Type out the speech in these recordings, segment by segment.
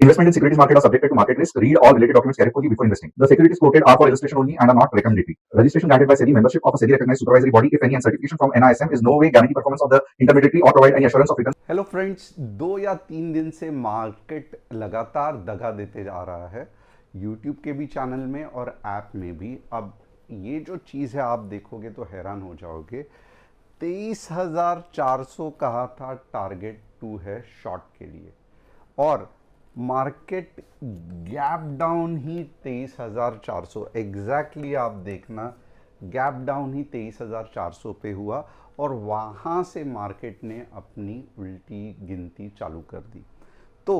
Investment in securities market are subjected to market risk. Read all related documents carefully before investing. The securities quoted are for illustration only and are not recommendatory. Registration granted by SEBI. Membership of a SEBI recognized supervisory body, if any, and certification from NISM is no way guarantee performance of the intermediary or provide any assurance of returns. Hello friends, 2 या 3 दिन से market लगातार दगा देते जा रहा है YouTube के भी चैनल में और ऐप में भी। अब ये जो चीज़ है आप देखोगे तो हैरान हो जाओगे। 23,400 कहा था टारगेट 2 है शॉर्ट के लिए, और मार्केट गैप डाउन ही 23,400 एग्जैक्टली आप देखना, गैप डाउन ही 23,400 पे हुआ और वहाँ से मार्केट ने अपनी उल्टी गिनती चालू कर दी। तो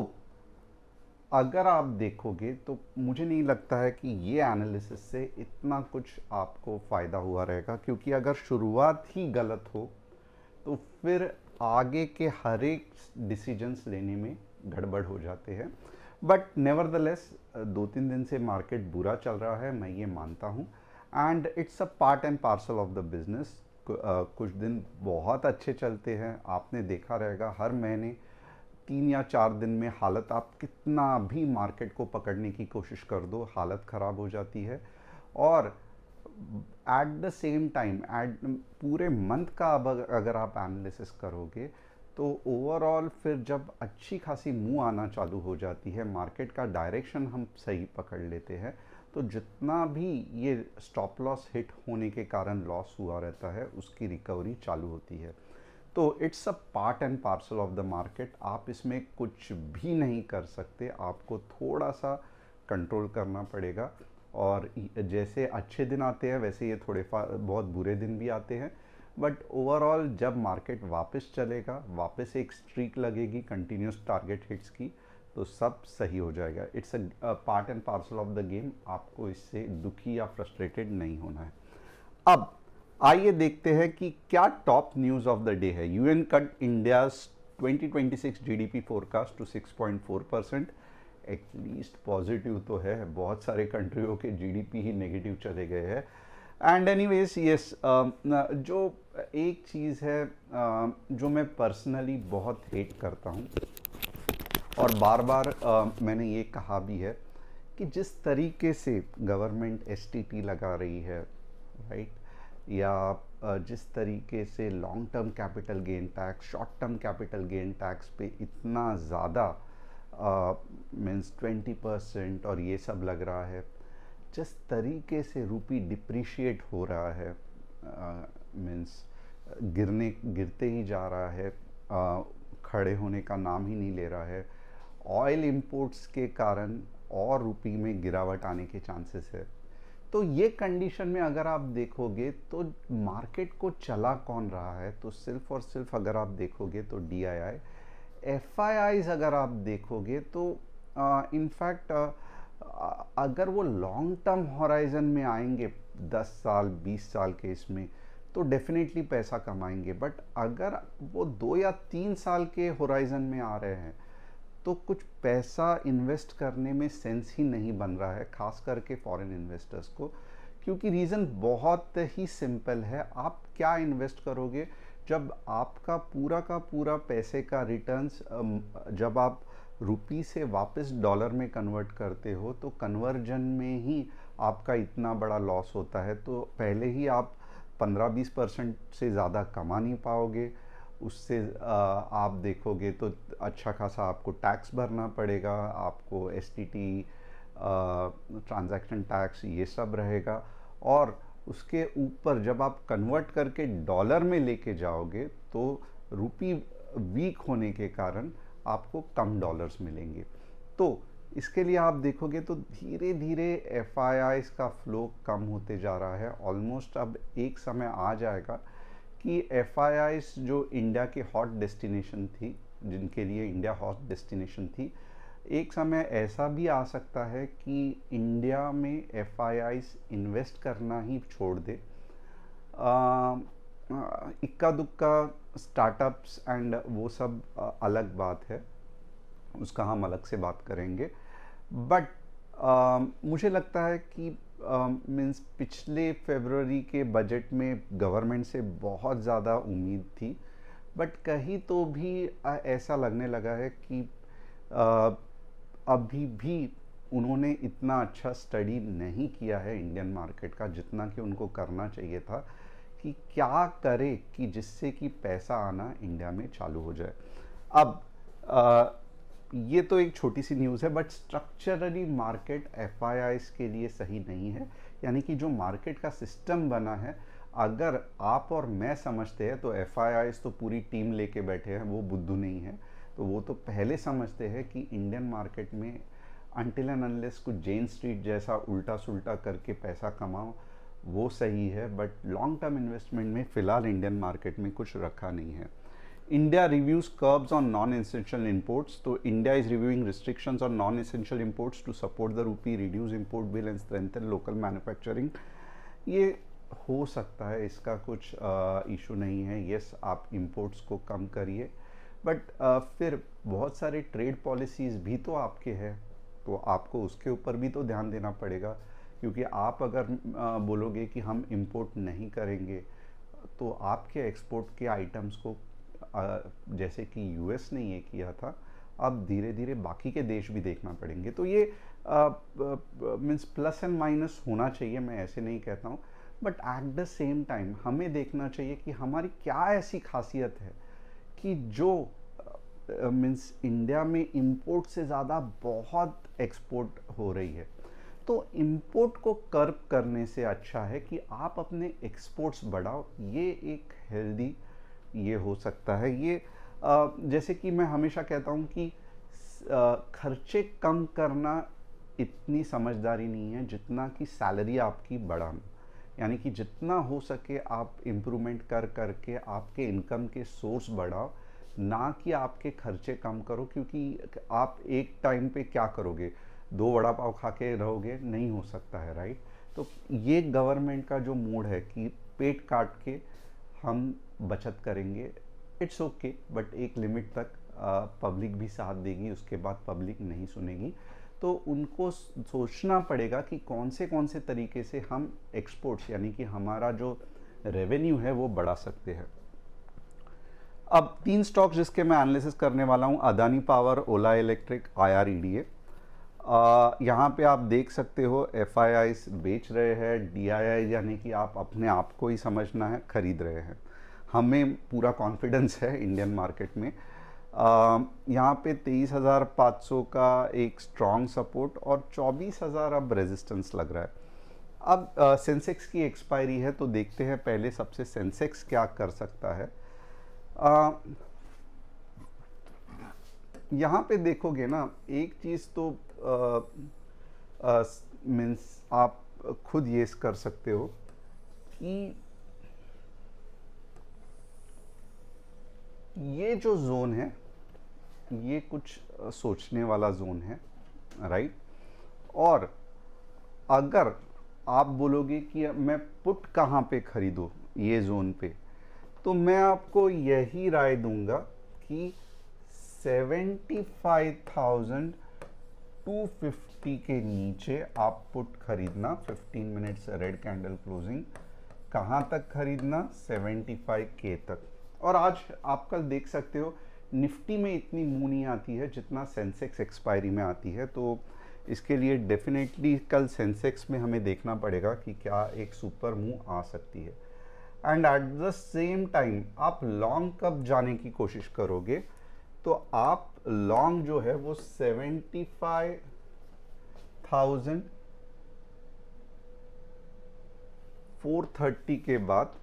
अगर आप देखोगे तो मुझे नहीं लगता है कि ये एनालिसिस से इतना कुछ आपको फ़ायदा हुआ रहेगा, क्योंकि अगर शुरुआत ही गलत हो तो फिर आगे के हर एक डिसीजंस लेने में गड़बड़ हो जाते हैं। बट नेवरदलेस 2-3 दिन से मार्केट बुरा चल रहा है, मैं ये मानता हूँ, and it's a part and parcel of the business. कुछ दिन बहुत अच्छे चलते हैं, आपने देखा रहेगा हर महीने 3 या 4 दिन में हालत, आप कितना भी मार्केट को पकड़ने की कोशिश कर दो हालत ख़राब हो जाती है। और at the same time at पूरे मंथ का अब अगर आप एनालिसिस करोगे तो ओवरऑल फिर जब अच्छी खासी मुंह आना चालू हो जाती है, मार्केट का डायरेक्शन हम सही पकड़ लेते हैं, तो जितना भी ये स्टॉप लॉस हिट होने के कारण लॉस हुआ रहता है उसकी रिकवरी चालू होती है। तो it's a part and parcel of the market. आप इसमें कुछ भी नहीं कर सकते, आपको थोड़ा सा कंट्रोल करना पड़ेगा। और जैसे अच्छे दिन आते हैं वैसे ये थोड़े बहुत बुरे दिन भी आते हैं, बट ओवरऑल जब मार्केट वापस चलेगा, वापस एक स्ट्रीक लगेगी कंटिन्यूस टारगेट हिट्स की, तो सब सही हो जाएगा। It's a part and parcel of the game, आपको इससे दुखी या फ्रस्ट्रेटेड नहीं होना है। अब आइए देखते हैं कि क्या top news of the day है। UN cut India's 2026 GDP forecast to 6.4%। At least positive तो है, बहुत सारे कंट्रियों के जीडीपी ही नेगेटिव चले गए हैं। एंड एनीवेज यस, जो एक चीज़ है जो मैं पर्सनली बहुत हेट करता हूँ और बार बार मैंने ये कहा भी है कि जिस तरीके से गवर्नमेंट एसटीटी लगा रही है, राइट, या जिस तरीके से long term capital gain tax, short term capital gain tax पे इतना ज़्यादा मीन्स 20% और ये सब लग रहा है, जिस तरीके से रूपी डिप्रिशिएट हो रहा है, मीन्स गिरते ही जा रहा है, खड़े होने का नाम ही नहीं ले रहा है। ऑयल इंपोर्ट्स के कारण और रूपी में गिरावट आने के चांसेस है। तो ये कंडीशन में अगर आप देखोगे तो मार्केट को चला कौन रहा है, तो सिर्फ और सिर्फ अगर आप देखोगे तो डीआईआई, एफआईआईज अगर आप देखोगे तो इनफैक्ट अगर वो लॉन्ग टर्म हॉराइजन में आएंगे 10 साल 20 साल के इसमें, तो डेफिनेटली पैसा कमाएंगे। बट अगर वो 2 या 3 साल के होराइजन में आ रहे हैं तो कुछ पैसा इन्वेस्ट करने में सेंस ही नहीं बन रहा है, खास करके फॉरेन इन्वेस्टर्स को। क्योंकि रीज़न बहुत ही सिंपल है, आप क्या इन्वेस्ट करोगे जब आपका का पूरा पैसे का रिटर्न्स जब आप रुपी से वापस डॉलर में कन्वर्ट करते हो तो कन्वर्जन में ही आपका इतना बड़ा लॉस होता है। तो पहले ही आप 15-20% से ज़्यादा कमा नहीं पाओगे, उससे आप देखोगे तो अच्छा खासा आपको टैक्स भरना पड़ेगा, आपको एसटीटी, ट्रांजैक्शन टैक्स, ये सब रहेगा। और उसके ऊपर जब आप कन्वर्ट करके डॉलर में लेके जाओगे तो रुपी वीक होने के कारण आपको कम डॉलर्स मिलेंगे। तो इसके लिए आप देखोगे तो धीरे धीरे एफआईआईज का फ्लो कम होते जा रहा है। ऑलमोस्ट अब एक समय आ जाएगा कि एफआईआईज जो इंडिया के हॉट डेस्टिनेशन थी, जिनके लिए इंडिया हॉट डेस्टिनेशन थी, एक समय ऐसा भी आ सकता है कि इंडिया में एफआईआईज इन्वेस्ट करना ही छोड़ दे। इक्का दुक्का स्टार्टअप्स एंड वो सब अलग बात है, उसका हम अलग से बात करेंगे। बट मुझे लगता है कि मीन्स पिछले फरवरी के बजट में गवर्नमेंट से बहुत ज़्यादा उम्मीद थी, बट कहीं तो भी ऐसा लगने लगा है कि अभी भी उन्होंने इतना अच्छा स्टडी नहीं किया है इंडियन मार्केट का जितना कि उनको करना चाहिए था कि क्या करे कि जिससे कि पैसा आना इंडिया में चालू हो जाए। अब ये तो एक छोटी सी न्यूज़ है, बट स्ट्रक्चरली मार्केट एफआईआईज के लिए सही नहीं है। यानी कि जो मार्केट का सिस्टम बना है, अगर आप और मैं समझते हैं तो एफआईआईज तो पूरी टीम लेके बैठे हैं, वो बुद्धू नहीं है। तो वो तो पहले समझते हैं कि इंडियन मार्केट में अनटिल एंड अनलेस कुछ जेन स्ट्रीट जैसा उल्टा सुल्टा करके पैसा कमाओ, वो सही है। बट लॉन्ग टर्म इन्वेस्टमेंट में फ़िलहाल इंडियन मार्केट में कुछ रखा नहीं है। India reviews curbs on non-essential imports. तो India is reviewing restrictions on non-essential imports to support the rupee, reduce import bill and strengthen local manufacturing. ये हो सकता है, इसका कुछ इशू नहीं है। यस, आप इंपोर्ट्स को कम करिए, बट फिर बहुत सारे ट्रेड पॉलिसीज़ भी तो आपके हैं, तो आपको उसके ऊपर भी तो ध्यान देना पड़ेगा। क्योंकि आप अगर बोलोगे कि हम इंपोर्ट नहीं करेंगे, तो आपके एक्सपोर्ट के आइटम्स को जैसे कि यूएस ने ये किया था, अब धीरे धीरे बाकी के देश भी देखना पड़ेंगे। तो ये मीन्स प्लस एंड माइनस होना चाहिए, मैं ऐसे नहीं कहता हूँ, but at the same time हमें देखना चाहिए कि हमारी क्या ऐसी खासियत है कि जो मीन्स इंडिया में इंपोर्ट से ज़्यादा बहुत एक्सपोर्ट हो रही है। तो इंपोर्ट को कर्ब करने से अच्छा है कि आप अपने एक्सपोर्ट्स बढ़ाओ। ये एक हेल्दी ये हो सकता है। ये जैसे कि मैं हमेशा कहता हूँ कि खर्चे कम करना इतनी समझदारी नहीं है जितना कि सैलरी आपकी बढ़ाना। यानी कि जितना हो सके आप इम्प्रूवमेंट कर करके आपके इनकम के सोर्स बढ़ाओ, ना कि आपके खर्चे कम करो। क्योंकि आप एक टाइम पे क्या करोगे, 2 वड़ा पाव खा के रहोगे, नहीं हो सकता है, राइट। तो ये गवर्नमेंट का जो मूड है कि पेट काट के हम बचत करेंगे, इट्स ओके, बट एक लिमिट तक पब्लिक भी साथ देगी, उसके बाद पब्लिक नहीं सुनेगी। तो उनको सोचना पड़ेगा कि कौन से तरीके से हम एक्सपोर्ट्स यानी कि हमारा जो रेवेन्यू है वो बढ़ा सकते हैं। अब 3 स्टॉक जिसके मैं एनालिसिस करने वाला हूँ, अदानी पावर, ओला इलेक्ट्रिक, IREDA। यहाँ पे आप देख सकते हो एफआईआईज बेच रहे हैं, डीआईआई यानी कि आप अपने आप को ही समझना है, खरीद रहे हैं। हमें पूरा कॉन्फिडेंस है इंडियन मार्केट में। यहाँ पे 23,500 का एक स्ट्रॉन्ग सपोर्ट और 24,000 अब रेजिस्टेंस लग रहा है। अब सेंसेक्स की एक्सपायरी है, तो देखते हैं पहले सबसे सेंसेक्स क्या कर सकता है। यहाँ पे देखोगे ना, एक चीज़ तो मीन्स आप खुद ये कर सकते हो कि ये जो जोन है ये कुछ सोचने वाला जोन है, राइट। और अगर आप बोलोगे कि मैं पुट कहाँ पे खरीदूँ ये जोन पे, तो मैं आपको यही राय दूंगा कि 75,250 के नीचे आप पुट खरीदना। 15 मिनट्स रेड कैंडल क्लोजिंग, कहाँ तक खरीदना, 75K तक। और आज आप कल देख सकते हो निफ्टी में इतनी मूव नहीं आती है जितना सेंसेक्स एक्सपायरी में आती है। तो इसके लिए डेफिनेटली कल सेंसेक्स में हमें देखना पड़ेगा कि क्या एक सुपर मूव आ सकती है। And eight the same time आप लॉन्ग कब जाने की कोशिश करोगे, तो आप लॉन्ग जो है वो 75,430 के बाद,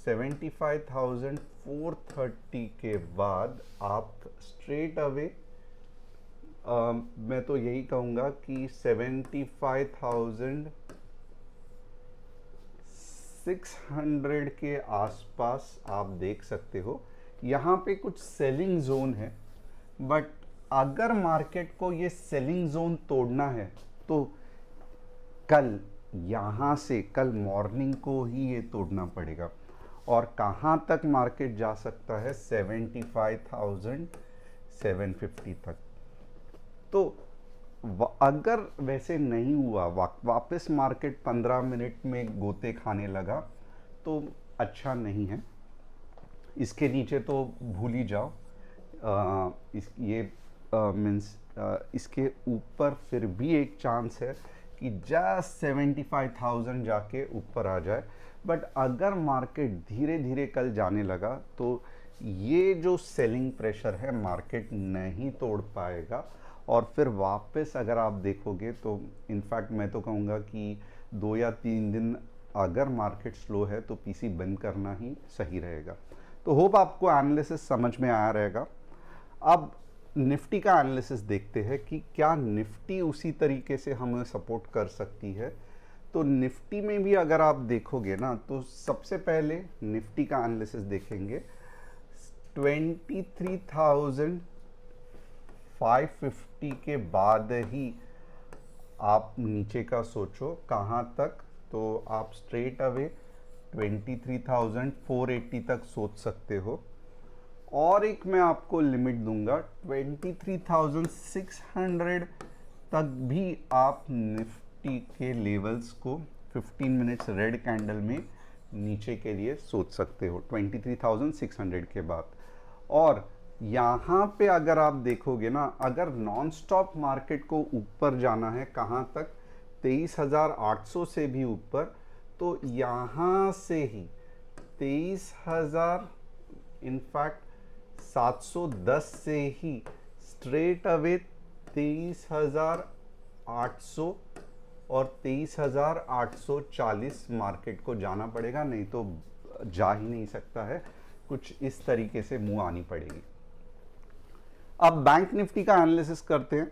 75,430 के बाद आप स्ट्रेट अवे मैं तो यही कहूँगा कि 75,600 के आसपास आप देख सकते हो। यहाँ पे कुछ सेलिंग जोन है, बट अगर मार्केट को ये सेलिंग जोन तोड़ना है तो कल यहाँ से, कल मॉर्निंग को ही ये तोड़ना पड़ेगा। और कहाँ तक मार्केट जा सकता है, 75,750 तक। तो अगर वैसे नहीं हुआ, वापस मार्केट 15 मिनट में गोते खाने लगा, तो अच्छा नहीं है। इसके नीचे तो भूल ही जाओ। ये मीन्स इसके ऊपर फिर भी एक चांस है कि जस्ट 75,000 जाके ऊपर आ जाए। बट अगर मार्केट धीरे धीरे कल जाने लगा तो ये जो सेलिंग प्रेशर है मार्केट नहीं तोड़ पाएगा, और फिर वापस अगर आप देखोगे तो इनफैक्ट मैं तो कहूँगा कि 2 या 3 दिन अगर मार्केट स्लो है तो पीसी बंद करना ही सही रहेगा। तो होप आपको एनालिसिस समझ में आया रहेगा। अब निफ्टी का एनालिसिस देखते हैं कि क्या निफ्टी उसी तरीके से हमें सपोर्ट कर सकती है। तो निफ्टी में भी अगर आप देखोगे ना तो सबसे पहले निफ्टी का एनालिसिस देखेंगे 23,550 के बाद ही आप नीचे का सोचो कहाँ तक, तो आप स्ट्रेट अवे 23,480 तक सोच सकते हो। और एक मैं आपको लिमिट दूंगा 23,600 तक भी आप निफ्टी के लेवल्स को 15 मिनट्स रेड कैंडल में नीचे के लिए सोच सकते हो 23,600 के बाद। और यहाँ पे अगर आप देखोगे ना, अगर नॉन स्टॉप मार्केट को ऊपर जाना है कहाँ तक, 23,800 से भी ऊपर, तो यहाँ से ही 23,000 इनफैक्ट 710 से ही स्ट्रेट अवे 23,800 और 23,840 मार्केट को जाना पड़ेगा, नहीं तो जा ही नहीं सकता है। कुछ इस तरीके से मुंह आनी पड़ेगी। अब बैंक निफ्टी का एनालिसिस करते हैं।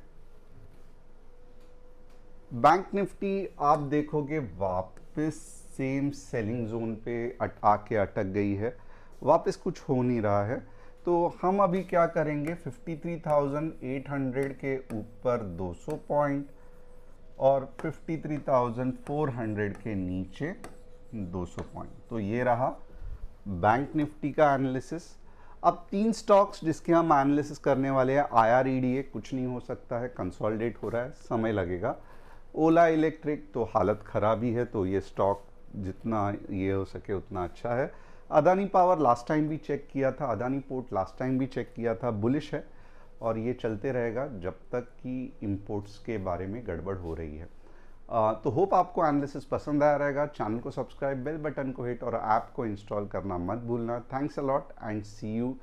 बैंक निफ्टी आप देखोगे वापस सेम सेलिंग जोन पे आके अटक गई है, वापस कुछ हो नहीं रहा है। तो हम अभी क्या करेंगे, 53,800 के ऊपर 200 पॉइंट और 53,400 के नीचे 200 पॉइंट। तो ये रहा बैंक निफ्टी का एनालिसिस। अब 3 स्टॉक्स जिसके हम एनालिसिस करने वाले हैं, IREDA कुछ नहीं हो सकता है, कंसोलिडेट हो रहा है, समय लगेगा। ओला इलेक्ट्रिक तो हालत ख़राब ही है, तो ये स्टॉक जितना ये हो सके उतना अच्छा है। अदानी पावर लास्ट टाइम भी चेक किया था, अदानी पोर्ट लास्ट टाइम भी चेक किया था, बुलिश है और ये चलते रहेगा जब तक कि इंपोर्ट्स के बारे में गड़बड़ हो रही है। तो होप आपको एनालिसिस पसंद आया रहेगा। चैनल को सब्सक्राइब, बेल बटन को हिट और ऐप को इंस्टॉल करना मत भूलना। Thanks a lot and see you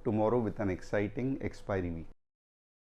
tomorrow with an exciting expiry week.